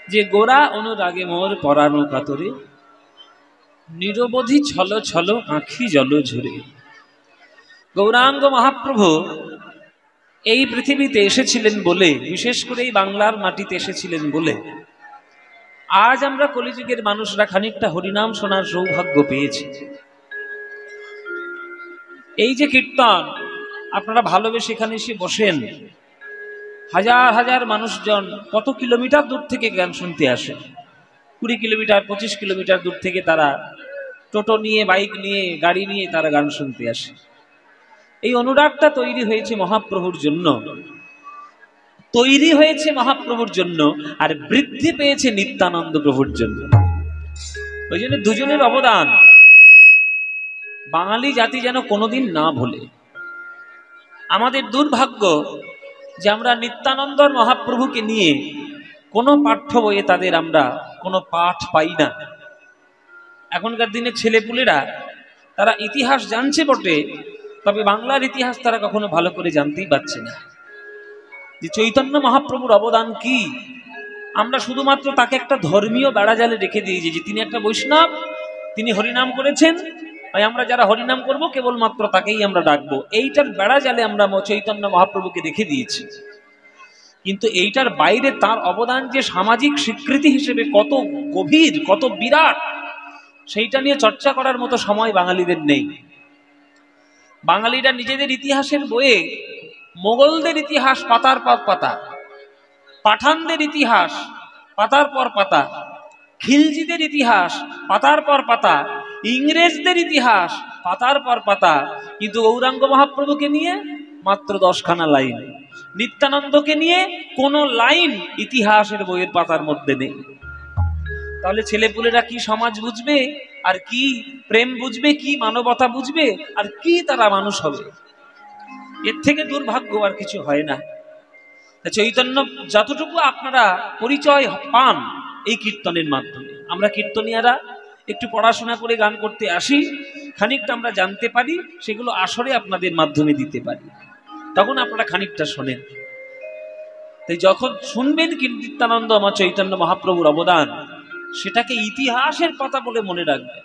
যে গোরা অনুরাগে মোর পরানো কাতরে, নিরবধি ছল ছল আঁখি জল ঝরে। গৌরাঙ্গ মহাপ্রভু এই পৃথিবীতে এসেছিলেন বলে, বিশেষ করে এই বাংলার মাটিতে এসেছিলেন বলে আজ আমরা কলিযুগের মানুষরা খানিকটা হরিনাম শোনার সৌভাগ্য পেয়েছি। এই যে কীর্তন আপনারা ভালোবেসে এখানে এসে বসেন, হাজার হাজার মানুষজন কত কিলোমিটার দূর থেকে গান শুনতে আসে, 20 কিলোমিটার 25 কিলোমিটার দূর থেকে তারা টোটো নিয়ে, বাইক নিয়ে, গাড়ি নিয়ে তারা গান শুনতে আসে। এই অনুরাগটা তৈরি হয়েছে মহাপ্রভুর জন্য, তৈরি হয়েছে মহাপ্রভুর জন্য, আর বৃদ্ধি পেয়েছে নিত্যানন্দ প্রভুর জন্য। ওই জন্য দুজনের অবদান বাঙালি জাতি যেন কোনোদিন না ভোলে। আমাদের দুর্ভাগ্য যে আমরা নিত্যানন্দর মহাপ্রভুকে নিয়ে কোনো পাঠ্য বইয়ে তাদের আমরা কোনো পাঠ পাই না। এখনকার দিনে ছেলেপুলেরা তারা ইতিহাস জানছে বটে, তবে বাংলার ইতিহাস তারা কখনো ভালো করে জানতেই পারছে না যে চৈতন্য মহাপ্রভুর অবদান কি। আমরা শুধুমাত্র তাকে একটা ধর্মীয় বেড়াজালে রেখে দিয়েছি যে তিনি একটা বৈষ্ণব, তিনি হরিনাম করেছেন, তাই আমরা যারা হরিনাম করব কেবলমাত্র তাকেই আমরা ডাকবো। এইটার বেড়াজালে আমরা চৈতন্য মহাপ্রভুকে রেখে দিয়েছি। কিন্তু এইটার বাইরে তার অবদান যে সামাজিক স্বীকৃতি হিসেবে কত গভীর, কত বিরাট, সেইটা নিয়ে চর্চা করার মতো সময় বাঙালিদের নেই। বাঙালিরা নিজেদের ইতিহাসের বইয়ে মোগলদের ইতিহাস পাতার পর পাতা, পাঠানদের ইতিহাস পাতার পর পাতা, খিলজিদের ইতিহাস পাতার পর পাতা, ইংরেজদের ইতিহাস পাতার পর পাতা, কিন্তু গৌরাঙ্গ মহাপ্রভুকে নিয়ে মাত্র 10খানা লাইন, নিত্যানন্দকে নিয়ে কোনো লাইন ইতিহাসের বইয়ের পাতার মধ্যে নেই। তাহলে ছেলেপুলেরা কি সমাজ বুঝবে, আর কি প্রেম বুঝবে, কি মানবতা বুঝবে, আর কি তারা মানুষ হবে? এর থেকে দুর্ভাগ্য আর কিছু হয় না। চৈতন্য যতটুকু আপনারা পরিচয় পান এই কীর্তনের মাধ্যমে, আমরা কীর্তনিয়ারা একটু পড়াশোনা করে গান করতে আসি, খানিকটা আমরা জানতে পারি, সেগুলো আসরে আপনাদের মাধ্যমে দিতে পারি, তখন আপনারা খানিকটা শোনেন। তাই যখন শুনবেন কীর্তনানন্দ আমার চৈতন্য মহাপ্রভুর অবদান, সেটাকে ইতিহাসের কথা বলে মনে রাখবেন,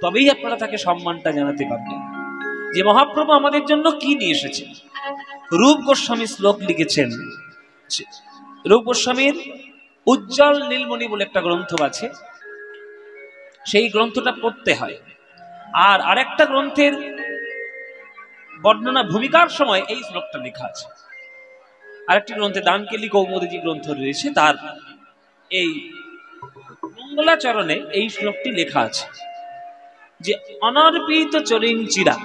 তবেই আপনারা তাকে সম্মানটা জানাতে পারবেন যে মহাপ্রভু আমাদের জন্য কি নিয়ে এসেছেন। রূপ গোস্বামী শ্লোক লিখেছেন। রূপ গোস্বামীর উজ্জ্বল নীলমণি বলে একটা গ্রন্থ আছে, সেই গ্রন্থটা পড়তে হয়। আর আরেকটা গ্রন্থের বর্ণনা ভূমিকার সময় এই শ্লোকটা লেখা আছে। আরেকটি গ্রন্থে দানকেলি কৌমুদী গ্রন্থ রয়েছে, তার এই মঙ্গলাচরণে এই শ্লোকটি লেখা আছে যে অনর্পিত চরিং চিরা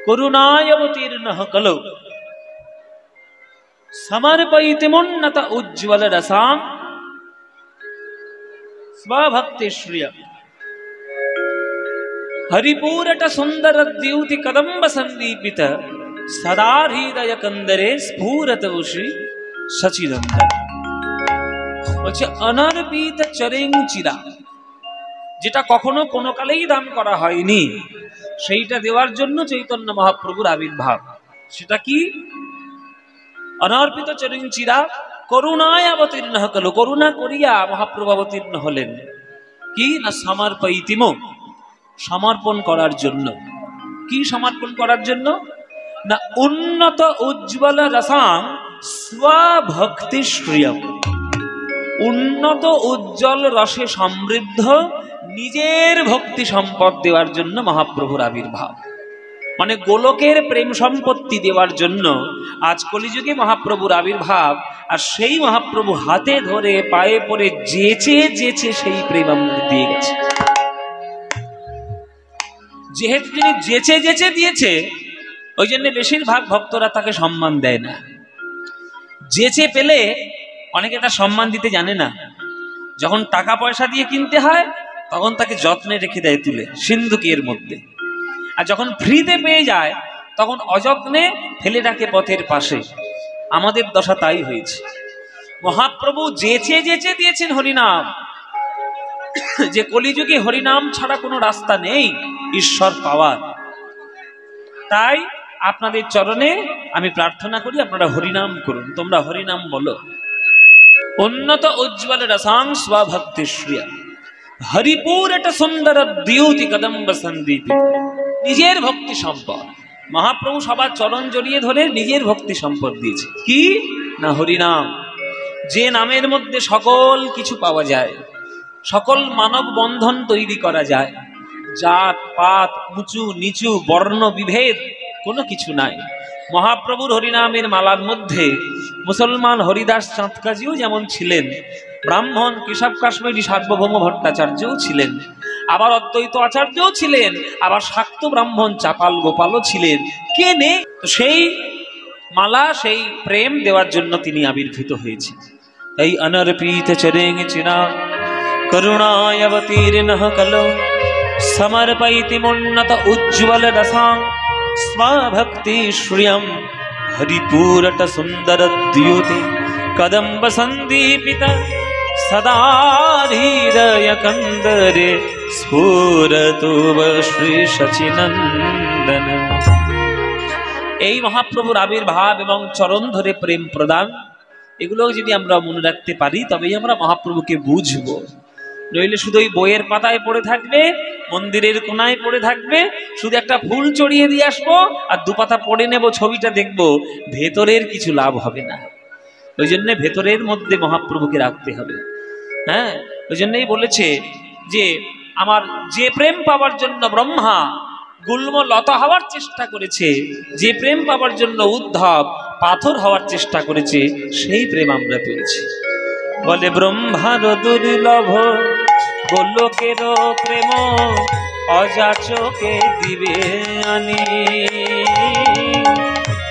করুণায় অবতীর্ণ কলৌ সমর্পয়িতমোন্নত উজ্জ্বল রসাম স্বভক্তি শ্রিয় হরিপুরট সুন্দর দ্যুতি কদম্ব সন্দীপিত সদা হৃদয় কন্দরে স্ফুরত শ্রী সচিদন্দন। বলছে অনর্পিত চরিং চিরা, যেটা কখনো কোনো কালেই দান করা হয়নি, সেইটা দেওয়ার জন্য চৈতন্য মহাপ্রভুর আবির্ভাব। সেটা কি? অনর্পিত চরিং চিরা করুণায় অবতীর্ণ হল, করুণা করিয়া মহাপ্রভু অবতীর্ণ হলেন। কি না সমর্পয়িতিম, সমর্পণ করার জন্য। কি সমর্পণ করার জন্য? না উন্নত উজ্জ্বল রসাং স্বভক্তি শ্রিয়ম, উন্নত উজ্জ্বল রসে সমৃদ্ধ নিজের ভক্তি সম্পদ দেওয়ার জন্য মহাপ্রভুর আবির্ভাব। মানে গোলকের প্রেম সম্পত্তি দেওয়ার জন্য আজ কলিযুগে মহাপ্রভুর আবির্ভাব। আর সেই মহাপ্রভু হাতে ধরে পায়ে পড়ে যেচে যেচে সেই প্রেম আমাদের দিয়ে গেছে। যেহেতু তিনি যেচে যেচে দিয়েছে, ওই জন্য বেশিরভাগ ভক্তরা তাকে সম্মান দেয় না। যেচে পেলে অনেকে তার সম্মান দিতে জানে না। যখন টাকা পয়সা দিয়ে কিনতে হয় তখন তাকে যত্নে রেখে দেয় তুলে সিন্ধুকের মধ্যে, আর যখন ফ্রিতে পেয়ে যায় তখন অযত্নে ফেলে রাখে পথের পাশে। আমাদের দশা তাই হয়েছে। মহাপ্রভু যেচে যেচে দিয়েছেন হরিনাম, যে কলিযুগে হরিনাম ছাড়া কোনো রাস্তা নেই ঈশ্বর পাওয়ার। তাই আপনাদের চরণে আমি প্রার্থনা করি, আপনারা হরিনাম করুন, তোমরা হরিনাম বলো। উন্নত উজ্জ্বল রসাং স্বভক্তি শ্রিয়া হরিপুরট সুন্দর দ্যুতি কদম্ব সন্দীপ। নিজের ভক্তি সম্পদ মহাপ্রভু সবার চরণ জড়িয়ে ধরে নিজের ভক্তি সম্পদ দিয়েছে। কি না হরিনাম, যে নামের মধ্যে সকল কিছু পাওয়া যায়, সকল মানব বন্ধন তৈরি করা যায়। জাত পাত উঁচু নিচু বর্ণ বিভেদ কোনো কিছু নাই। মহাপ্রভুর হরিনামের মালার মধ্যে মুসলমান হরিদাস চাঁদকাজিও যেমন ছিলেন, ব্রাহ্মণ কেশব কাশ্মীরি সার্বভৌম ভট্টাচার্যও ছিলেন, আবার অদ্বৈত আচার্যও ছিলেন, আবার শাক্ত ব্রাহ্মণ চাপাল গোপালও ছিলেন। কে নেই? তো সেই মালা, সেই প্রেম দেওয়ার জন্য তিনি আবির্ভূত হয়েছেন। তাই অনর্পিত চরেং চিনা করুণায় অবতীর্ণঃ কলো সমর্পয়তি মুন্নত উজ্জ্বল রসাং স্বভক্তি শ্রিয়ম হরিপুরট সুন্দর দ্যুতি কদম্ব সন্দীপিত সদা হৃদয় কন্দরে স্ফুরতুব শ্রী শচীনন্দন। এই মহাপ্রভুর আবির্ভাব এবং চরণ ধরে প্রেম প্রদান, এগুলো যদি আমরা মনে রাখতে পারি তবেই আমরা মহাপ্রভুকে বুঝবো। নইলে শুধু ওই বইয়ের পাতায় পড়ে থাকবে, মন্দিরের কোনায় পড়ে থাকবে, শুধু একটা ফুল চড়িয়ে দিয়ে আসবো আর দুপাতা পড়ে নেব, ছবিটা দেখবো, ভেতরের কিছু লাভ হবে না। ওই জন্য ভেতরের মধ্যে মহাপ্রভুকে রাখতে হবে। হ্যাঁ, ওই জন্যই বলেছে যে আমার যে প্রেম পাওয়ার জন্য ব্রহ্মা গুল্ম লতা হওয়ার চেষ্টা করেছে, যে প্রেম পাওয়ার জন্য উদ্ধব পাথর হওয়ার চেষ্টা করেছে, সেই প্রেম আমরা পেয়েছি। বলে ব্রহ্মার দুর্লভ গোলকের প্রেম অযাচকে দিবে আনি।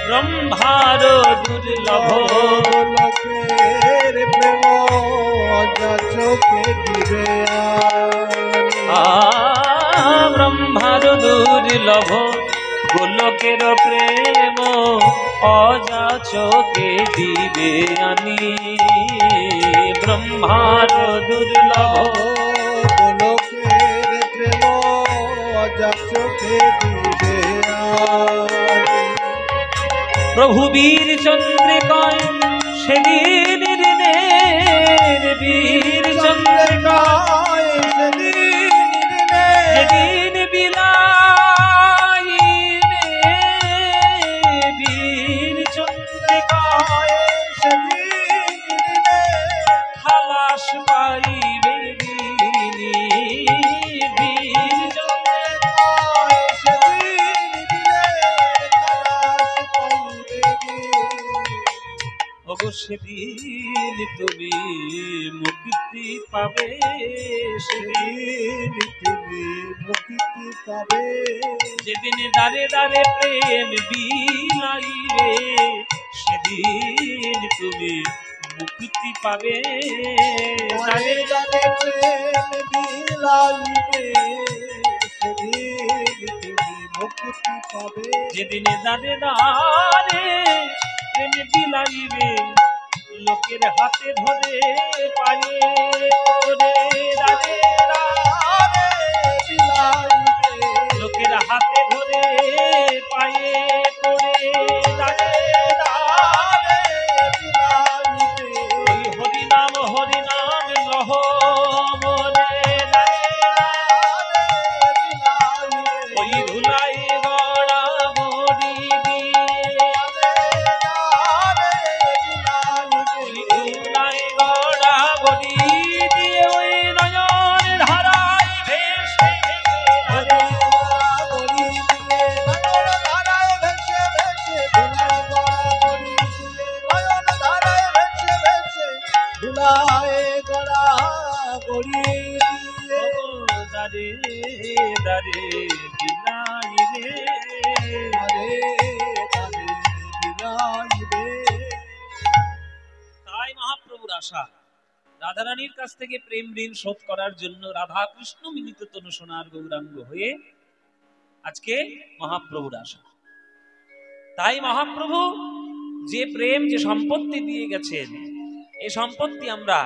ব্রহ্মার দুর্লভ গোলকের প্রেম অযাচকে দিবে ব্রহ্মার দুর্লভ গোলকের প্রেম অযাচকে দিবে আনি। ব্রহ্মার দুর্লভ গোলকের প্রেম অযাচকে দিবে প্রভু বীর চন্দ্রিকায় সেদিন বীর চন্দ্রিকায় সেদিন বিলাইবে, বীর চন্দ্রিকায় সেদিন খালাস পাইবে। বীর চন্দ্রিকায় সেদিন তুমি মুক্তি পাবে, সেদিন তুমি মুক্তি পাবে। যেদিন দ্বারে দ্বারে প্রেম বিলাইবে, সেদিন তুমি মুক্তি পাবে। দ্বারে দ্বারে প্রেম বিলাইবে, সেদিন তুমি মুক্তি পাবে। যেদিন দ্বারে দ্বারে প্রেম বিলাইবে, লোকের হাতে ধরে পায়ে করে দ্বারে দ্বারে বিলাইবে, লোকের হাতে ধরে পায়ে করে দ্বারে দ্বারে বিলাইবে। ওই হরিনাম হরিনাম লহ মনে দ্বারে বিলাইবে, ওই ধুলাই গড়া গড়ি দিয়ে, ওই ধুলাই গড়া গড়ি দিয়ে, ওই নয়ন ধারায় ভেসে ভেসে দারে দারে বিলাই রে। তাই মহাপ্রভুর আশা, রাধারানীর কাছ থেকে প্রেম ঋণ শোধ করার জন্য রাধা কৃষ্ণ মিলিত তনু সোনার গৌরাঙ্গ হয়ে আজকে মহাপ্রভুর আশা। তাই মহাপ্রভু যে প্রেম, যে সম্পত্তি দিয়ে গেছেন, এই সম্পত্তি আমরা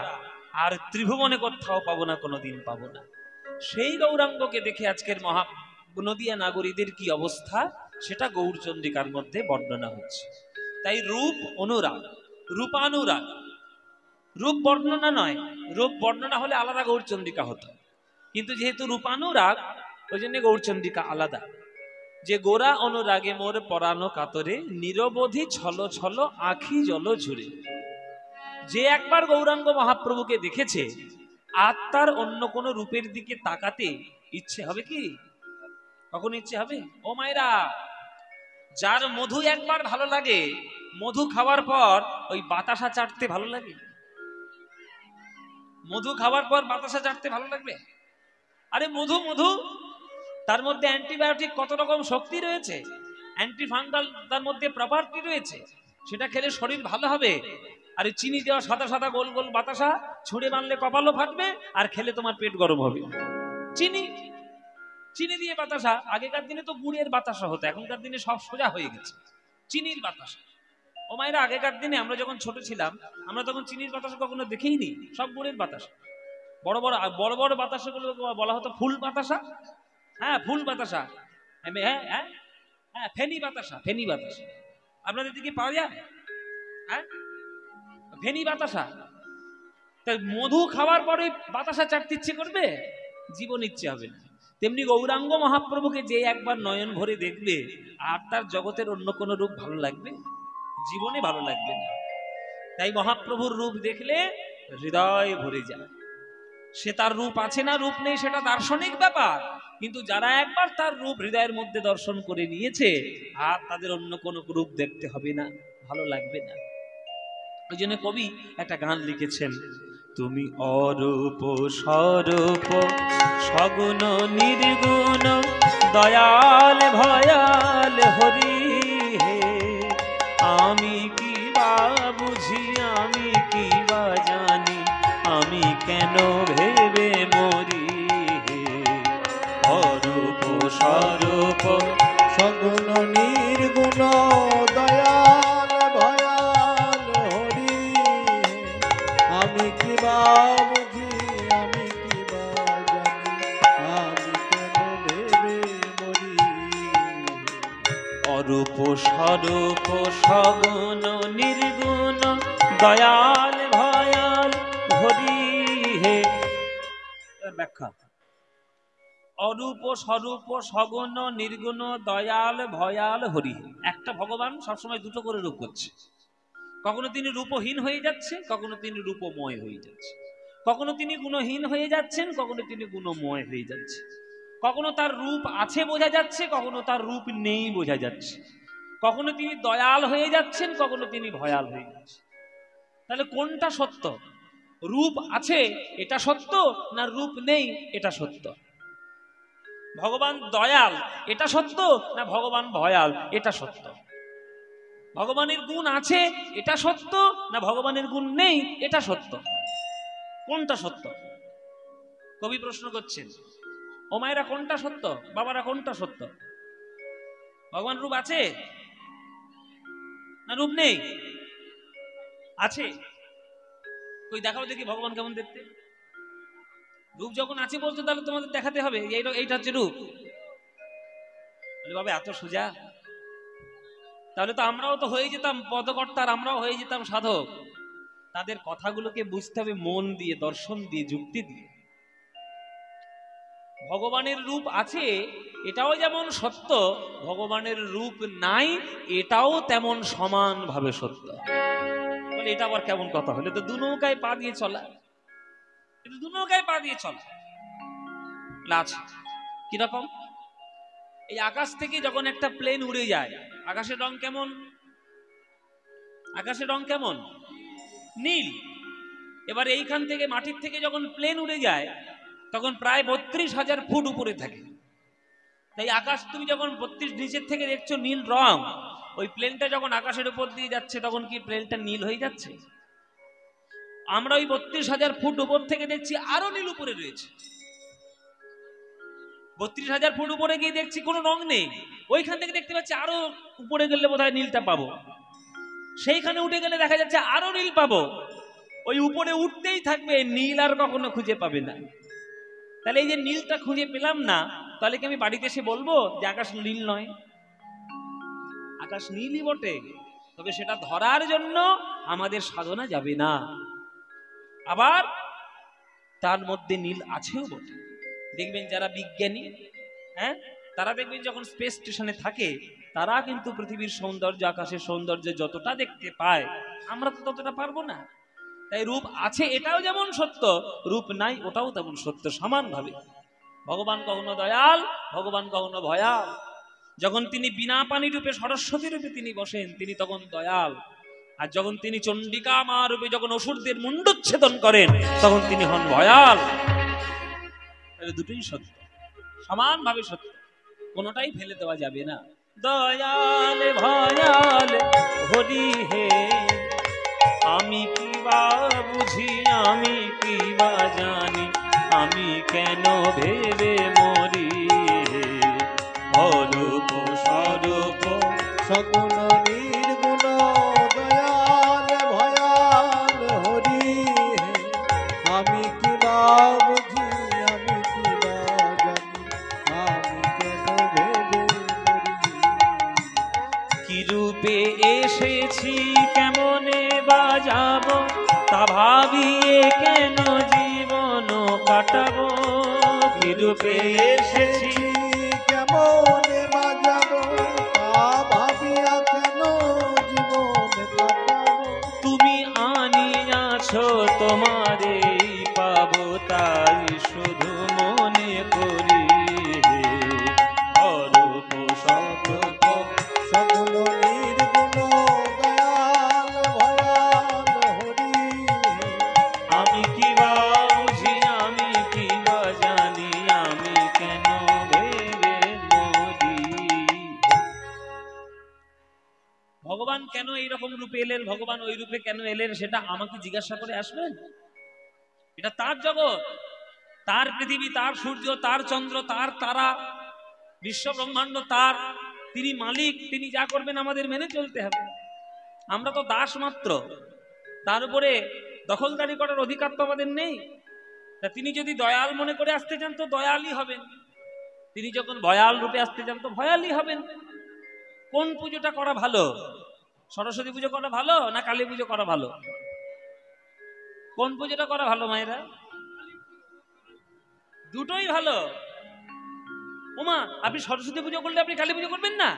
আর ত্রিভুবনে কোথাও পাবো না, কোনোদিন পাবো না। সেই গৌরাঙ্গকে দেখে আজকের নদিয়া নাগরীদের কি অবস্থা, সেটা গৌরচন্দ্রিকার মধ্যে বর্ণনা হচ্ছে। তাই রূপ অনুরাগ, রূপানুরাগ, রূপ বর্ণনা নয়, রূপ বর্ণনা হলে আলাদা গৌরচন্দ্রিকা হতো, কিন্তু যেহেতু রূপানুরাগ ওই জন্য গৌরচন্দ্রিকা আলাদা। যে গোরা অনুরাগে মোর পরানো কাতরে, নিরবধি ছল ছল আখি জল ঝুরে। যে একবার গৌরাঙ্গ মহাপ্রভুকে দেখেছে আর তার অন্য কোনো রূপের দিকে তাকাতে ইচ্ছে হবে কি? কখন ইচ্ছে হবে? ও মায়েরা, যার মধু একবার ভালো লাগে, মধু খাওয়ার পর ওই বাতাসা চাটতে ভালো লাগে? মধু খাওয়ার পর বাতাসা চাটতে ভালো লাগবে? আরে মধু মধু, তার মধ্যে অ্যান্টিবায়োটিক কত রকম শক্তি রয়েছে, অ্যান্টিফাঙ্গাল তার মধ্যে প্রপার্টি রয়েছে, সেটা খেলে শরীর ভালো হবে। আর চিনি দেওয়া সাদা সাদা গোল গোল বাতাসা ছুঁড়ে মারলে কপালও ফাটবে, আর খেলে তোমার পেট গরম হবে। চিনি, চিনি দিয়ে বাতাসা। আগেকার দিনে তো গুড়ের বাতাসা হতো, এখনকার দিনে সব সোজা হয়ে গেছে চিনির বাতাসা। ও মায়েরা, আগেকার দিনে আমরা যখন ছোট ছিলাম, আমরা তখন চিনির বাতাসা কখনো দেখেই নি, সব গুড়ের বাতাসা। বড় বড় বড় বড় বাতাসাগুলো বলা হতো ফুল বাতাসা। হ্যাঁ, ফুল বাতাসা। হ্যাঁ হ্যাঁ হ্যাঁ, ফেনি বাতাসা, ফেনি বাতাসা। আপনাদের দিকে পাওয়া যায়? হ্যাঁ, ফেনি বাতাসা। তাই মধু খাওয়ার পরে বাতাসা চাটতে ইচ্ছে করবে? জীবন ইচ্ছে হবে না। তেমনি গৌরাঙ্গ মহাপ্রভুকে যে একবার নয়ন ভরে দেখবে আর তার জগতের অন্য কোনো রূপ ভালো লাগবে? জীবনে ভালো লাগবে না। তাই মহাপ্রভুর রূপ দেখলে হৃদয় ভরে যায়। সে তার রূপ আছে না রূপ নেই সেটা দার্শনিক ব্যাপার, কিন্তু যারা একবার তার রূপ হৃদয়ের মধ্যে দর্শন করে নিয়েছে আর তাদের অন্য কোনো রূপ দেখতে হবে না, ভালো লাগবে না। ওই জন্য কবি একটা গান লিখেছেন, তুমি অরূপ স্বরূপ সগুণ নির্গুণ দয়াল ভয়াল হরি হে, আমি কি বা বুঝি আমি কি বা জানি, আমি কেন ভেবে মরি হে। অরূপ স্বরূপ সগুণ নির্গুণ দয়াল ভয়াল হরি, আমি কি বা বুঝি আমি কি বা জানি, আমি কেন ভেবে মরি। অরূপ স্বরূপ সগুণ নির্গুণ দয়াল ভয়াল হরি হে। ব্যাখ্যা, অরূপ স্বরূপ সগুণ নির্গুণ দয়াল ভয়াল হরি। একটা ভগবান সবসময় দুটো করে রূপ করছে। কখনো তিনি রূপহীন হয়ে যাচ্ছে, কখনো তিনি রূপময় হয়ে যাচ্ছে। কখনো তিনি গুণহীন হয়ে যাচ্ছেন, কখনো তিনি গুণময় হয়ে যাচ্ছে। কখনো তার রূপ আছে বোঝা যাচ্ছে, কখনো তার রূপ নেই বোঝা যাচ্ছে। কখনো তিনি দয়াল হয়ে যাচ্ছেন, কখনো তিনি ভয়াল হয়ে যাচ্ছেন। তাহলে কোনটা সত্য? রূপ আছে এটা সত্য, না রূপ নেই এটা সত্য? ভগবান দয়াল এটা সত্য, না ভগবান ভয়াল এটা সত্য? ভগবানের গুণ আছে এটা সত্য, না ভগবানের গুণ নেই এটা সত্য? কোনটা সত্য? কবি প্রশ্ন করছেন। ও মায়েরা, কোনটা সত্য? বাবারা, কোনটা সত্য? ভগবান রূপ আছে না রূপ নেই? আছে। ওই দেখাও দেখি ভগবান কেমন দেখতে। রূপ যখন আছে বলছো তাহলে তোমাদের দেখাতে হবে এইটা হচ্ছে রূপ। বাবা এত সোজা? তাহলে তো আমরাও তো হয়ে যেতাম পদকর্তার, আমরাও হয়ে যেতাম সাধক। তাদের কথাগুলোকে বুঝতে হবে মন দিয়ে, দর্শন দিয়ে, যুক্তি দিয়ে। ভগবানের রূপ আছে এটাও যেমন সত্য, ভগবানের রূপ নাই এটাও তেমন সমানভাবে সত্য। বলে এটা আবার কেমন কথা হলে? তো দু নৌকায় পা দিয়ে চলা, এটা দু নৌকায় পা দিয়ে চলা আছে। কিরকম? এই আকাশ থেকে যখন একটা প্লেন উড়ে যায়, আকাশের রং কেমন? আকাশের রং কেমন? নীল। এবার এইখান থেকে মাটির থেকে যখন প্লেন উড়ে যায় তখন প্রায় ৩২,০০০ ফুট উপরে থাকে। তাই আকাশ তুমি যখন ৩২ নিচের থেকে দেখছো নীল রং, ওই প্লেনটা যখন আকাশের উপর দিয়ে যাচ্ছে তখন কি প্লেনটা নীল হয়ে যাচ্ছে? আমরা ওই ৩২,০০০ ফুট উপর থেকে দেখছি আরো নীল উপরে রয়েছে। ৩২,০০০ ফুট উপরে গিয়ে দেখছি কোনো রং নেই, ওইখান থেকে দেখতে পাচ্ছি আরো উপরে গেলে বোধহয় নীলটা পাবো, সেইখানে উঠে গেলে দেখা যাচ্ছে আরো নীল পাবো। ওই উপরে উঠতেই থাকবে, নীল আর কখনো খুঁজে পাবে না। তাহলে এই যে নীলটা খুঁজে পেলাম না, তাহলে কি আমি বাড়িতে এসে বলবো যে আকাশ নীল নয়? আকাশ নীলই বটে, তবে সেটা ধরার জন্য আমাদের সাধনা যাবে না। আবার তার মধ্যে নীল আছেও বটে। দেখবেন যারা বিজ্ঞানী, হ্যাঁ, তারা দেখবেন যখন স্পেস স্টেশনে থাকে, তারা কিন্তু পৃথিবীর সৌন্দর্য, আকাশের সৌন্দর্য যতটা দেখতে পায়, আমরা তো ততটা পারবো না। তাই রূপ আছে এটাও যেমন সত্য, রূপ নাই ওটাও তেমন সত্য, সমানভাবে। ভগবান কখনো দয়াল, ভগবান কখনো ভয়াল। যখন তিনি বিনা পানি রূপে সরস্বতী রূপে তিনি বসেন, তিনি তখন দয়াল। আর যখন তিনি চণ্ডিকা মা রূপে যখন অসুরদের মুণ্ডচ্ছেদন করেন, তখন তিনি হন ভয়াল। দুটোই সত্য, সমানভাবে সত্য, কোনোটাই ফেলে দেওয়া যাবে না। দয়াল ভয়াল হরি হে, আমি কি বা বুঝি, আমি কি বা জানি, আমি কেন ভেবে মরি। অরূপ স্বরূপ সগুণ নির্গুণ দয়াল ভয়াল হরি হে, আমি কি বা বুঝি, আমি কি বা জানি, আমি কেন ভেবে মরি। কি রূপে এসেছি, কেমনে বাজাবো, তা ভাবিয়ে কেন জীবন কাটাবো। কি রূপে এসেছি, কেমনে বাজাবো, তা ভাবিয়া কেন জীবন কাটাবো। তুমি আনিয়াছো তোমারে পাবো, তাই শুধু মনে করি। অরূপ স্বরূপ সগুণ নির্গুণ দয়াল ভয়াল হরি হে, আমি কি বা বুঝি, আমি কি বা জানি, আমি কেন ভেবে মরি। ভগবান কেন এইরকম রূপে এলেন, ভগবান ওই রূপে কেন এলেন, সেটা আমাকে জিজ্ঞাসা করে আসবেন? এটা তার জগৎ, তার পৃথিবী, তার সূর্য, তার চন্দ্র, তার তারা, বিশ্ব ব্রহ্মাণ্ড তার। তিনি মালিক, তিনি যা করবেন আমাদের মেনে চলতে হবে। আমরা তো দাস মাত্র, তার উপরে দখলদারি করার অধিকার তো আমাদের নেই। তা তিনি যদি দয়াল মনে করে আসতে চান তো দয়ালই হবেন, তিনি যখন ভয়াল রূপে আসতে চান তো ভয়ালই হবেন। কোন পুজোটা করা ভালো? সরস্বতী পুজো করা ভালো না কালী পুজো করা ভালো? কোন পুজোটা করা ভালো মায়েরা? দুটোই ভালো। ওমা, আপনি সরস্বতী পুজো করলে আপনি কালী পুজো করবেন না?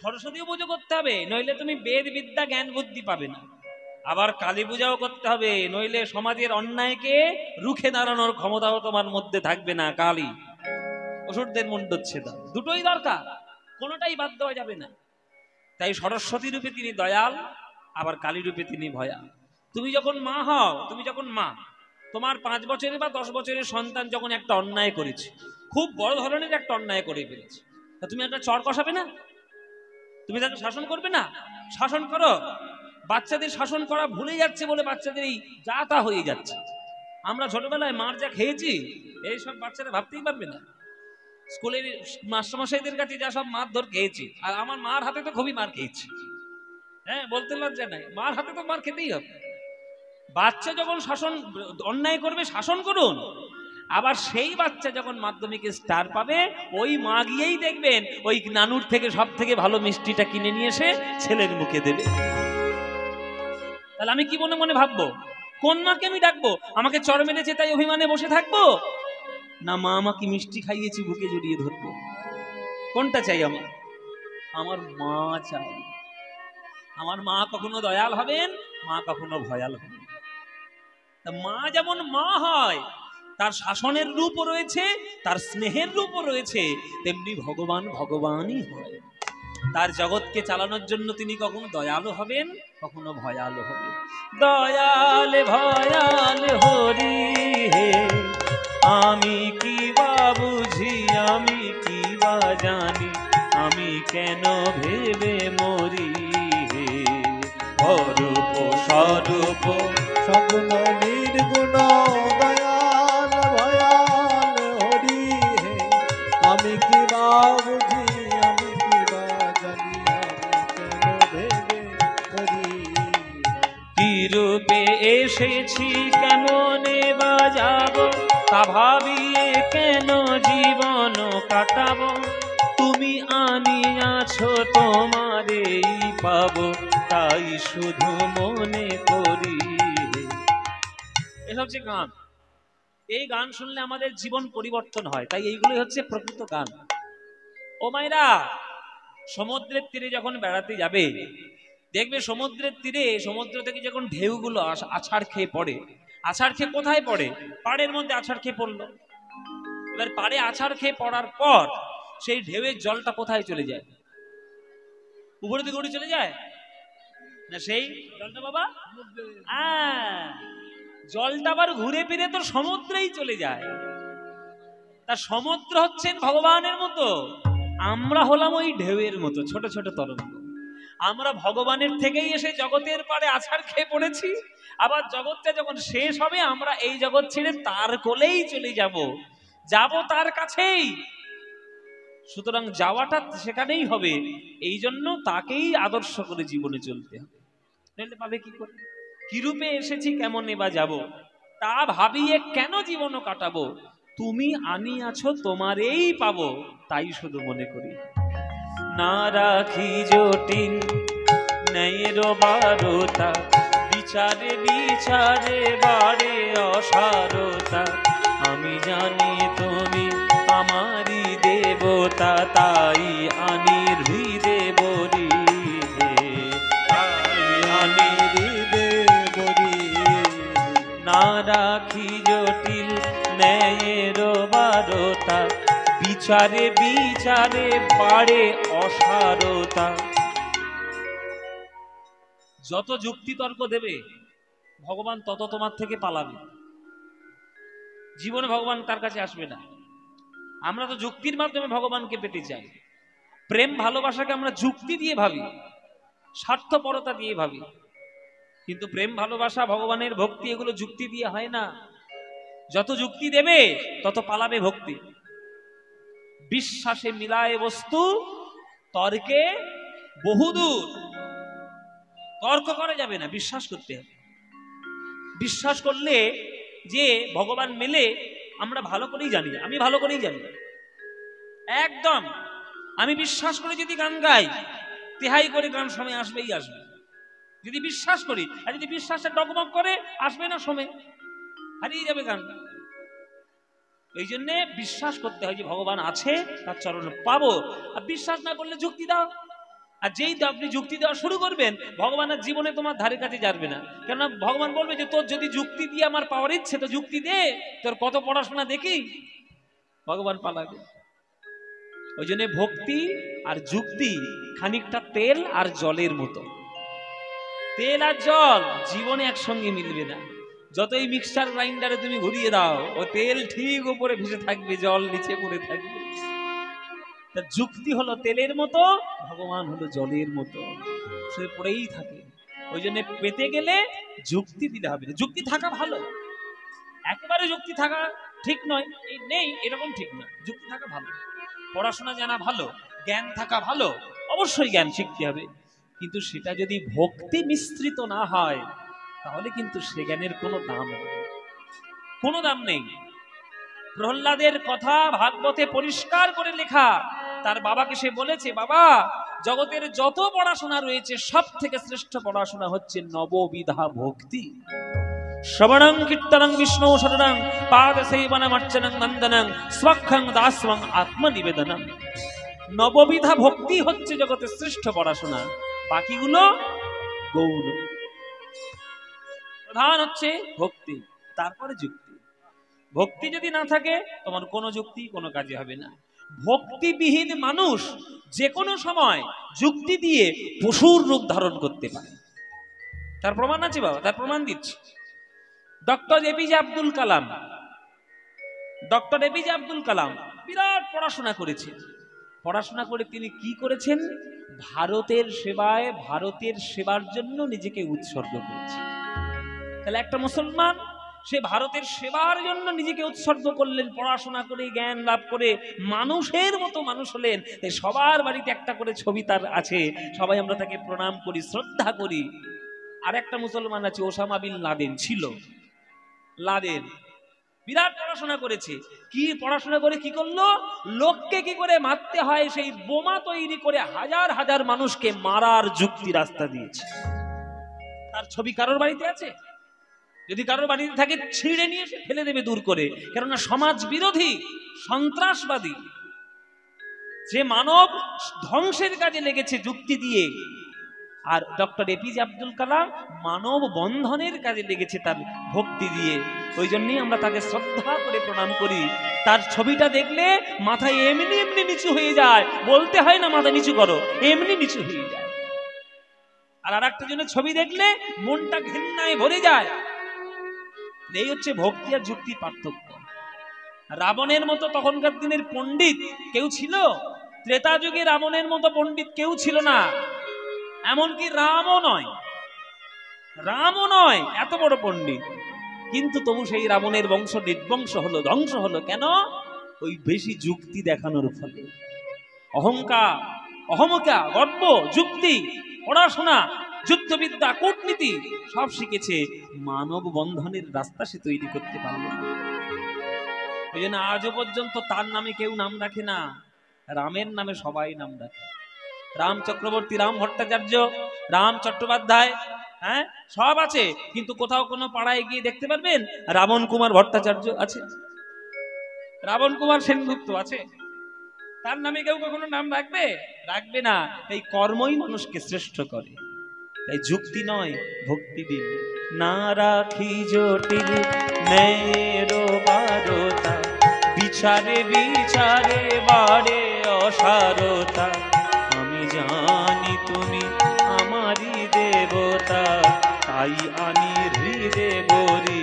সরস্বতী পুজো করতে হবে, নইলে তুমি বেদ বিদ্যা জ্ঞান বুদ্ধি পাবে না। আবার কালী পূজাও করতে হবে, নইলে সমাজের অন্যায়কে রুখে দাঁড়ানোর ক্ষমতাও তোমার মধ্যে থাকবে না। কালী, অসুরদের মুণ্ডচ্ছেদ, দুটোই দরকার, কোনোটাই বাদ দেওয়া যাবে না। তাই সরস্বতী রূপে তিনি দয়াল, আবার কালী রূপে তিনি ভয়াল। তুমি যখন মা হও, তুমি যখন মা, তোমার 5 বছরের বা 10 বছরের সন্তান যখন একটা অন্যায় করেছে, খুব বড় ধরনের একটা অন্যায় করে ফেলেছে, তা তুমি একটা চর কষাবে না? তুমি তাকে শাসন করবে না? শাসন করো। বাচ্চাদের শাসন করা ভুলে যাচ্ছে বলে বাচ্চাদের এই যা তা হয়ে যাচ্ছে। আমরা ছোটবেলায় মার যা খেয়েছি, এইসব বাচ্চারা ভাবতেই পারবে না। স্কুলের মাস্টারমশাইদের কাছে যা সব মারধর খেয়েছি, আর আমার মার হাতে তো খুবই মার খেয়েছি। হ্যাঁ, বলতে লজ্জা নাই, মার হাতে তো মার খেতেই হবে। বাচ্চা যখন শাসন অন্যায় করবে, শাসন করুন। আবার সেই বাচ্চা যখন মাধ্যমিকে স্টার পাবে, ওই মা গিয়েই দেখবেন ওই নানুর থেকে সব থেকে ভালো মিষ্টিটা কিনে নিয়ে এসে ছেলের মুখে দেবে। তাহলে আমি কি মনে মনে ভাববো? কোন মাকে আমি ডাকবো? আমাকে চর মেরেছে তাই অভিমানে বসে থাকবো, না মা আমাকে মিষ্টি খাইয়েছি বুকে জড়িয়ে ধরবো? কোনটা চাই আমার? আমার মা চাই। আমার মা কখনো দয়াল হবেন, মা কখনো ভয়াল হবেন। মা যেমন মা হয়, তার শাসনের রূপও রয়েছে, তার স্নেহের রূপও রয়েছে, তেমনি ভগবান ভগবানই হয়। তার জগৎকে চালানোর জন্য তিনি কখনো দয়ালু হবেন, কখনো ভয়ালু হবেন। দয়াল ভয়াল হরি হে, আমি কি বা বুঝি, আমি কি বা জানি, আমি কেন ভেবে মরি। অরূপ স্বরূপ সগুণ নির্গুণ দয়াল ভয়াল হরি হে, আমি কি বা বুঝি, আমি কি বা জানি, আমি কেন ভেবে মরি। কি রূপে এসেছি, কেমনে বাজাবো, তা ভাবিয়ে কেন জীবন কাটাবো। তুমি আনিয়াছো তোমারেই পাবো, তাই শুধু মনে করি। এটা হচ্ছে গান। এই গান শুনলে আমাদের জীবন পরিবর্তন হয়, তাই এইগুলোই হচ্ছে প্রকৃত গান। ও মায়েরা, সমুদ্রের তীরে যখন বেড়াতে যাবে, দেখবে সমুদ্রের তীরে সমুদ্র থেকে যখন ঢেউগুলো আছাড় খেয়ে পড়ে, আছাড় খেয়ে কোথায় পড়ে? পাড়ের মধ্যে আছাড় খেয়ে পড়লো। এবার পাড়ে আছাড় খেয়ে পড়ার পর সেই ঢেউয়ের জলটা কোথায় চলে যায়? উপরের দিকে উঠে চলে যায় না, সেই জলটা বাবা জলটা আবার ঘুরে ফিরে তো সমুদ্রেই চলে যায়। তা সমুদ্র হচ্ছেন ভগবানের মতো, আমরা হলাম ওই ঢেউয়ের মতো ছোট ছোট তরঙ্গ। আমরা ভগবানের থেকেই এসে জগতের পাড়ে আছাড় খেয়ে পড়েছি, আবার জগৎটা যখন শেষ হবে আমরা এই জগৎ ছেড়ে তার কোলেই চলে যাব, যাব তার কাছেই। সুতরাং যাওয়াটা সেখানেই হবে, এই জন্য তাকেই আদর্শ করে জীবনে চলতে হবে। নইলে পাবে কি করে? কি রূপে এসেছি, কেমন এবার যাব, তা ভাবিয়ে কেন জীবন কাটাবো? তুমি আনিয়াছো তোমারেই পাবো, তাই শুধু মনে করি। না রাখি জটিল ন্যায়ের বারতা, বিচারে বিচারে বাড়ে অসারতা। আমি জানি তুমি আমারই দেবতা, তাই আনি হৃদে বলি, তাই আনি হৃদে বলি। না রাখি জটিল ন্যায়ের বারতা, বিচারে বিচারে বাড়ে অসারতা। যত যুক্তি তর্ক দেবে ভগবান তত তোমার থেকে পালাবে, জীবনে ভগবান তার কাছে আসবে না। আমরা তো যুক্তির মাধ্যমে ভগবানকে পেতে চাই। প্রেম ভালোবাসাকে আমরা যুক্তি দিয়ে ভাবি, স্বার্থপরতা দিয়ে ভাবি, কিন্তু প্রেম ভালোবাসা ভগবানের ভক্তি এগুলো যুক্তি দিয়ে হয় না। যত যুক্তি দেবে তত পালাবে ভক্তি। বিশ্বাসে মিলায় বস্তু, তর্কে বহুদূর। তর্ক করা যাবে না, বিশ্বাস করতে হবে। বিশ্বাস করলে যে ভগবান মেলে আমরা ভালো করেই জানি, আমি ভালো করেই জানি একদম। আমি বিশ্বাস করে যদি গান গাই, তেহাই করে গান সময় আসবেই আসবে, যদি বিশ্বাস করি। আর যদি বিশ্বাসটা ডগমগ করে, আসবে না, সময় হারিয়ে যাবে গান। এই জন্য বিশ্বাস করতে হয় যে ভগবান আছে, তার চরণে পাবো। আর বিশ্বাস না করলে যুক্তি দাও, আর যেই আপনি যুক্তি দেওয়া শুরু করবেন ভগবানের জীবনে তোমার ধারে কাছে যাবে না। কেননা ভগবান বলবে যে তোর যদি যুক্তি দিয়ে আমার পাওয়ার ইচ্ছে তো যুক্তি দে, তোর কত পড়াশোনা দেখি, ভগবান পালাবে। ওই জন্য ভক্তি আর যুক্তি খানিকটা তেল আর জলের মতো। তেল আর জল জীবনে একসঙ্গে মিলবে না। যতই মিক্সচার গ্রাইন্ডারে তুমি ঘুরিয়ে দাও, ও তেল ঠিক উপরে ভেসে থাকবে, জল নিচে পড়ে থাকবে। যুক্তি হলো তেলের মতো, ভগবান হলো জলের মতো, সে পড়েই থাকে। ওই জন্য পেতে গেলে যুক্তি দিতে হবে। যুক্তি থাকা ভালো, একেবারে যুক্তি থাকা ঠিক নয়, এই নেই এরকম ঠিক নয়। যুক্তি থাকা ভালো, পড়াশোনা জানা ভালো, জ্ঞান থাকা ভালো, অবশ্যই জ্ঞান শিখতে হবে। কিন্তু সেটা যদি ভক্তি মিশ্রিত না হয়, তাহলে কিন্তু সে জ্ঞানের কোনো দাম নেই, কোনো দাম নেই। প্রহ্লাদের কথা ভাগবতে পরিষ্কার করে লেখা। তার বাবাকে সে বলেছে, বাবা, জগতের যত পড়াশোনা রয়েছে সব থেকে শ্রেষ্ঠ পড়াশোনা হচ্ছে নববিধা ভক্তি। শ্রবণং কীর্তনং বিষ্ণু শরণং পাদ সেবনম অর্চনং নন্দনং স্বক্ষং দাস্বং আত্মনিবেদনম। নববিধা ভক্তি হচ্ছে জগতের শ্রেষ্ঠ পড়াশোনা, বাকিগুলো গৌণ। প্রধান হচ্ছে ভক্তি, তারপরে যুক্তি। ভক্তি যদি না থাকে তোমার কোনো যুক্তি কোনো কাজে হবে না। ভক্তিবিহীন মানুষ যে কোনো সময় যুক্তি দিয়ে পশুর রূপ ধারণ করতে পারে। তার প্রমাণ আছে বাবা, তার প্রমাণ দিচ্ছি। Doctor APJ Abdul Kalam, doctor APJ Abdul Kalam বিরাট পড়াশোনা করেছেন। পড়াশোনা করে তিনি কি করেছেন? ভারতের সেবায়, ভারতের সেবার জন্য নিজেকে উৎসর্গ করেছেন। তাহলে একটা মুসলমান সে ভারতের সেবার জন্য নিজেকে উৎসর্গ করলেন, পড়াশোনা করে জ্ঞান লাভ করে মানুষের মতো মানুষ হলেন। সবার বাড়িতে একটা করে ছবি তার আছে, সবাই আমরা তাকে প্রণাম করি, শ্রদ্ধা করি। আর একটা মুসলমান আছে, ওসামা বিন লাদেন ছিল। লাদেন বিরাট পড়াশোনা করেছে। কি পড়াশোনা করে কি করলো? লোককে কি করে মারতে হয় সেই বোমা তৈরি করে হাজার হাজার মানুষকে মারার যুক্তি রাস্তা দিয়েছে। তার ছবি কারোর বাড়িতে আছে? যদি কারোর বাড়িতে থাকে ছিঁড়ে নিয়ে এসে ফেলে দেবে দূর করে, কেননা সমাজ বিরোধী, সন্ত্রাসবাদী। যে মানব ধ্বংসের কাজে লেগেছে যুক্তি দিয়ে, আর ডক্টর এপিজে আব্দুল কালাম মানব বন্ধনের কাজে লেগেছে তার ভক্তি দিয়ে। ওই জন্যই আমরা তাকে শ্রদ্ধা করে প্রণাম করি। তার ছবিটা দেখলে মাথায় এমনি এমনি নিচু হয়ে যায়, বলতে হয় না মাথা নিচু করো, এমনি নিচু হয়ে যায়। আর আরেকটা জনের ছবি দেখলে মনটা ঘৃণায় ভরে যায়। এই হচ্ছে ভক্তি আর যুক্তির পার্থক্য। রাবণের মতো তখনকার দিনের পণ্ডিত কেউ ছিল? ত্রেতা যুগে রাবণের মতো পণ্ডিত কেউ ছিল না, এমনকি রামও নয় এত বড় পণ্ডিত। কিন্তু তবু সেই রাবণের বংশ নির্বংশ হলো, ধ্বংস হলো। কেন? ওই বেশি যুক্তি দেখানোর ফলে। অহংকার, অহমকা, গর্ব, যুক্তি, পড়াশোনা, যুদ্ধবিদ্যা, কূটনীতি সব শিখেছে, মানব বন্ধনের রাস্তা সে তৈরি করতে পারল না। ওই জন্য আজও পর্যন্ত তার নামে কেউ নাম রাখে না, রামের নামে সবাই নাম রাখে। রাম চক্রবর্তী, রাম ভট্টাচার্য, রাম চট্টোপাধ্যায়, হ্যাঁ সব আছে, কিন্তু কোথাও কোনো পাড়ায় গিয়ে দেখতে পারবেন রাবণ কুমার ভট্টাচার্য আছে, রাবণ কুমার সেনগুপ্ত আছে? তার নামে কেউ কখনো নাম রাখবে না। এই কর্মই মানুষকে শ্রেষ্ঠ করে। তাই যুক্তি নয়, ভক্তি দিন। না রাখি জটিল ন্যায়ের বারতা, বিচারে বিচারে বাড়ে অসারতা। আমি জানি তুমি আমারই দেবতা, তাই আনি হৃদে বলি,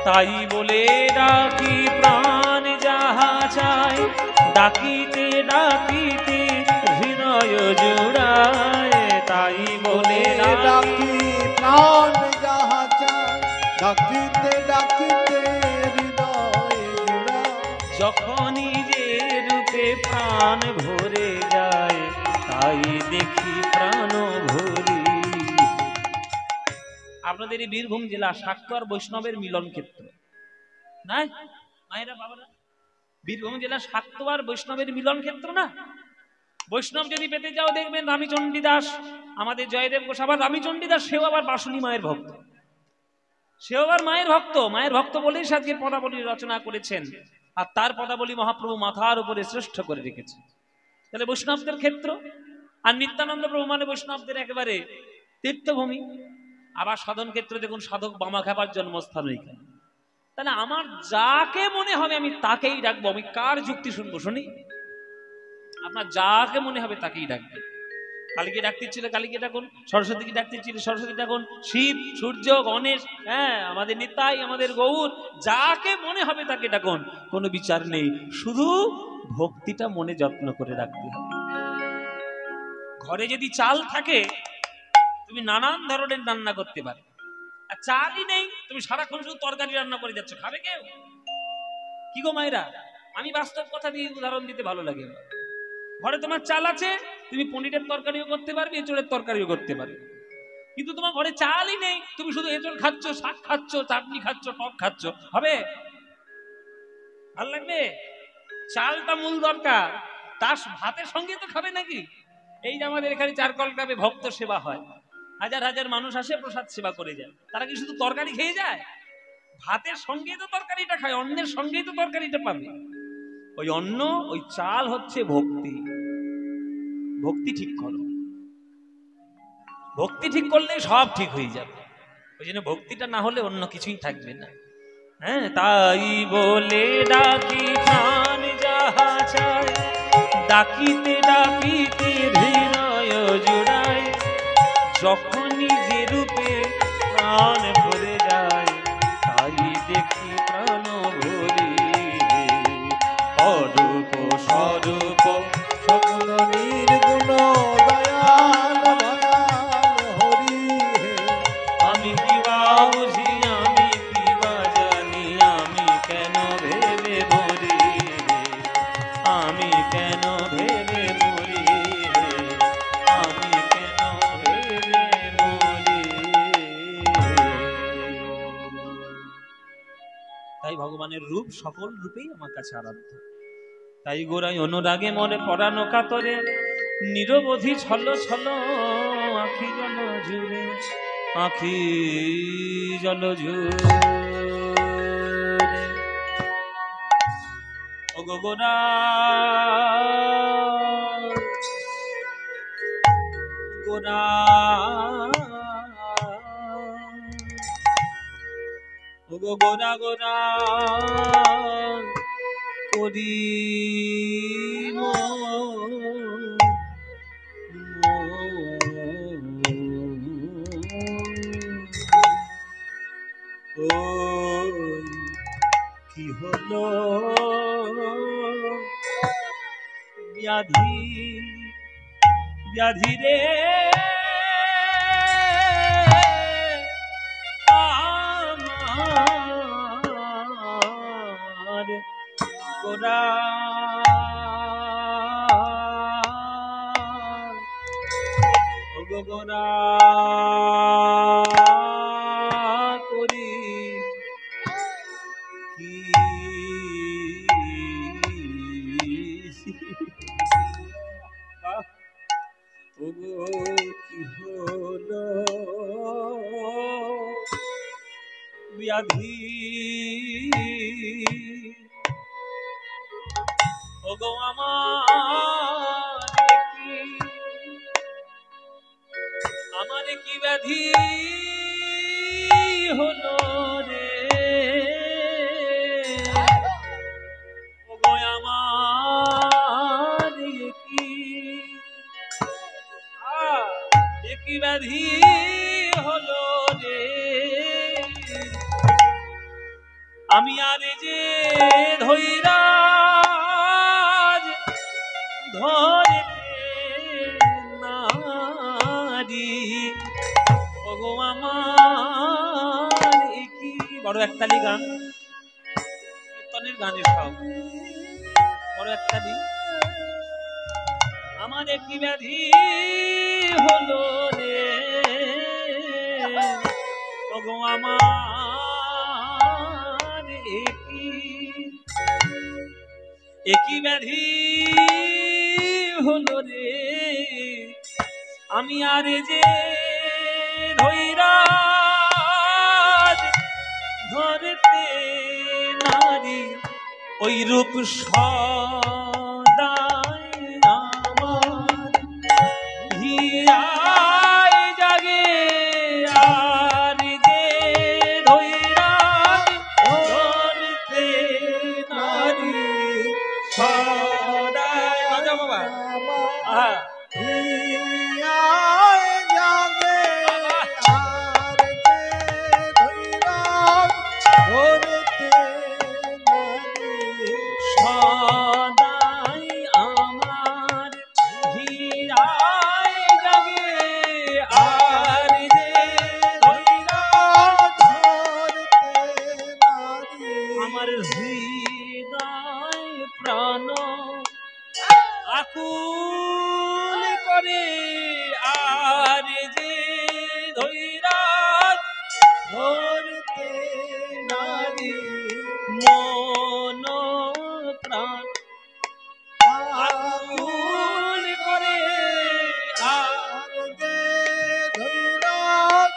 তাই বলে ডাকি প্রাণ যাহা চায়, ডাকিতে ডাকিতে হৃদয় জুড়ায়। তাই বলে ডাকি প্রাণ যাহা চায়, ডাকিতে ডাকিতে হৃদয় জুড়ায়। যখনই যে রূপে প্রাণ ভরে যায়, তাই দেখি প্রাণ ভরি। আপনাদের এই বীরভূম জেলা শাক্ত আর বৈষ্ণবের মিলন ক্ষেত্র, না মায়েরা বাবারা? বীরভূম জেলা শাক্ত আর বৈষ্ণবের মিলন ক্ষেত্র না? বৈষ্ণব যদি পেতে যাও দেখবেন রামচন্ডী দাস, আমাদের জয়দেব গোসাবার রামচন্ডী দাস, সেও আবার বাসুনি মায়ের ভক্ত, সেও আবার মায়ের ভক্ত বলেই আজকের পদাবলী রচনা করেছেন। আর তার পদাবলী মহাপ্রভু মাথার উপরে শ্রেষ্ঠ করে রেখেছে। তাহলে বৈষ্ণবদের ক্ষেত্র। আর নিত্যানন্দ প্রভু মানে বৈষ্ণবদের একেবারে তীর্থভূমি। আবার সাধন ক্ষেত্রে দেখুন, সাধক বামা খাবার জন্মস্থান ওইখানে। তাহলে আমার যাকে মনে হবে আমি তাকেই ডাকবো। আমি কার যুক্তি শুনবো? শুনি। আপনার যাকে মনে হবে তাকেই ডাকবে। কালীকে ডাকতে ছিল কালীকে ডাকুন, সরস্বতীকে ডাকতে ছিল সরস্বতী ডাকুন, শিব, সূর্য, গণেশ, হ্যাঁ আমাদের নিতাই, আমাদের গৌর, যাকে মনে হবে তাকে ডাকুন, কোনো বিচার নেই। শুধু ভক্তিটা মনে যত্ন করে রাখতে হবে। ঘরে যদি চাল থাকে তুমি নানান ধরনের রান্না করতে পারো, আর চালই নেই তুমি সারাক্ষণ শুধু তরকারি রান্না করে যাচ্ছ, খাবে কেউ? কি গো মায়েরা, আমি বাস্তব কথা দিয়ে উদাহরণ দিতে ভালো লাগে। ঘরে তোমার চাল আছে, তুমি পনিরের তরকারিও করতে পারবে, এঁচড়ের তরকারিও করতে পারবে, কিন্তু তোমার ঘরে চালই নেই, তুমি শুধু এঁচড় খাচ্ছ, শাক খাচ্ছ, চাটনি খাচ্ছ, টক খাচ্ছ, হবে? ভাল লাগবে? চালটা মূল দরকার, তার ভাতের সঙ্গে তো খাবে নাকি? এই যে আমাদের এখানে চারকল গ্রামে ভক্ত সেবা হয়, হাজার হাজার মানুষ আসে প্রসাদ সেবা করে যায়, তারা কি শুধু তরকারি খেয়ে যায়? ভাতের সঙ্গেই তো তরকারিটা খায়, অন্নের সঙ্গেই তো তরকারিটা পাবে। ওই অন্ন, ওই চাল হচ্ছে ভক্তি। ভক্তি ঠিক করো, ভক্তি ঠিক করলে সব ঠিক হয়ে যাবে। ওই জন্য ভক্তিটা না হলে অন্য কিছুই থাকবে না। হ্যাঁ, তাই বলে ডাকি প্রাণ যাহা চায়, ডাকিতে ডাকিতে হৃদয় জুড়ায়। যখনই যে রূপে প্রাণ ভরে যায়, তাই দেখি প্রাণ ভরি। অরূপ স্বরূপ সকল নির্গুণ দয়াল ভয়াল হরি হে। আমি কি বা বুঝি, আমি কি বা জানি, আমি কেন ভেবে মরি, আমি কেন ভেবে মরি, আমি কেন ভেবে মরি। তাই ভগবানের রূপ সকল রূপেই আমার কাছে আরাধ্য। তাই গোড়াই অনুরাগে মনে পরানো কাতরে, নিরবধি ছল ছল আখি জল জুড়ে, আখি জল জুড়ে। ও গোগোনা গোনা ও গোনা গোনা করি ও কি হলো ব্যাধি ব্যাধি রে আমার গোরা গোরা করি কি ওগো কি হলো ব্যাধি ওগো আমার কি ব্যাধি হলো রে ওগো আমার কি ব্যাধি হলো রে আমি আর যে ধৈরাজ ধরতে নারি ওগো আমার কি বড় একতালি গান কীর্তনের গানের সব বড় একতালি আমার কি ব্যাধি হলো রে ওগো আমার একই ব্যাধি হলো রে আমি আর যে ধৈরাজ ধরতে নারী ওই রূপ সদাই আমার হিয়ায় জাগে আর যে ধৈরাজ ধরতে নারী সদাই বাজা বাবা আকুল করে আর যে ধৈরাজ ধরতে নারী মন প্রাণ আকুল করে আর যে ধৈরাজ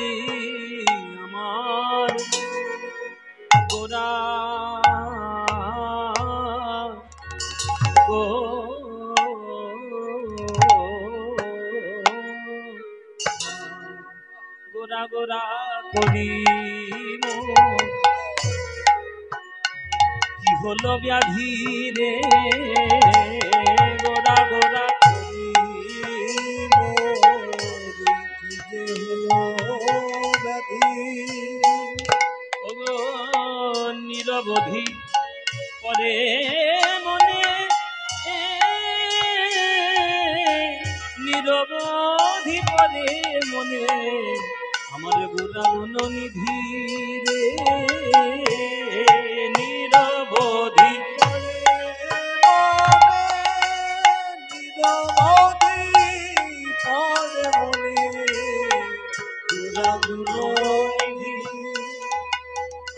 রে আমার গোরা গো গোরা গোরা করি কি হলো ব্যাধি রে গোরা গোরা করি ওগো নিরবধি পরে মনে নিরবধি পরে মনে আমার গোরা গুণ নিধি রে নিরবধি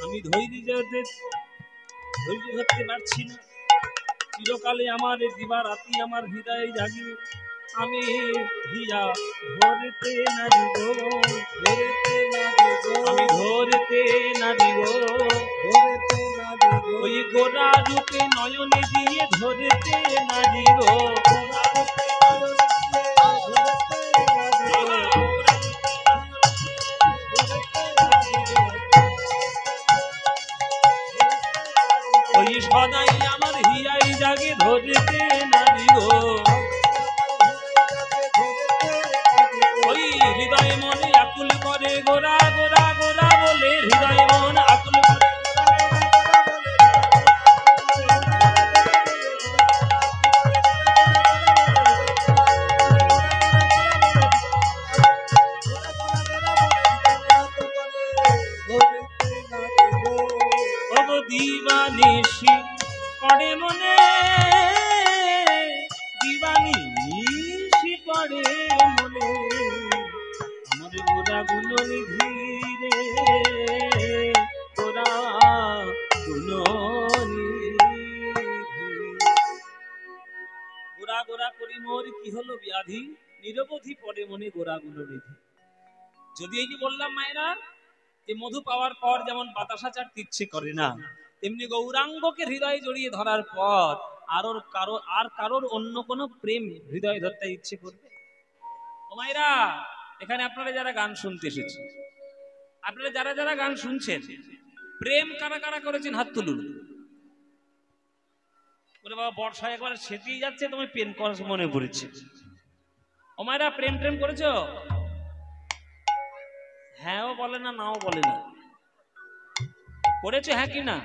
আমি ধৈর্য ধরতে পারছি না চিরকালে আমার দিবারাতি আমার হৃদয়ে জাগি আমি হিয়া ধরতে না দিব আমি ধরতে না দিব ওই গোরা রূপে নয়নে দিয়ে ধরতে না দিব ওই সদাই আমার হিয়াই জাগে ধরতে না দিব ওই হৃদয় মনে আকুল করে গোরা গোরা গোরা বলে হৃদয় মন আকুল করে দিবানিশি পড়ে মনে দিবানিশি পড়ে মনে আমার গোরা গুণ নিধি রে গোরা গুণ গোরা গোরা করি মোর কি হলো ব্যাধি নিরবধি পড়ে মনে গোরা গুণ নিধি যদি এই যে বললাম মায়েরা যে মধু পাওয়ার পর যেমন বাতাসা চাটতে ইচ্ছে করে না তেমনি গৌরাঙ্গকে হৃদয়ে জড়িয়ে ধরার পর কারোর অন্য কোনো প্রেম হৃদয়ে ধরতে ইচ্ছে করবে ও মায়েরা এখানে আপনারা যারা গান শুনতে এসেছেন আপনারা যারা যারা গান শুনছেন প্রেম কারা কারা করেছেন হাত তুলুন বলে বাবা বর্ষা একবার সেটেই যাচ্ছে তুমি প্রেম করার মনে পড়েছে ও মায়েরা প্রেম প্রেম করেছো হ্যাঁও বলে না নাও বলে না করেছো হ্যাঁ কি না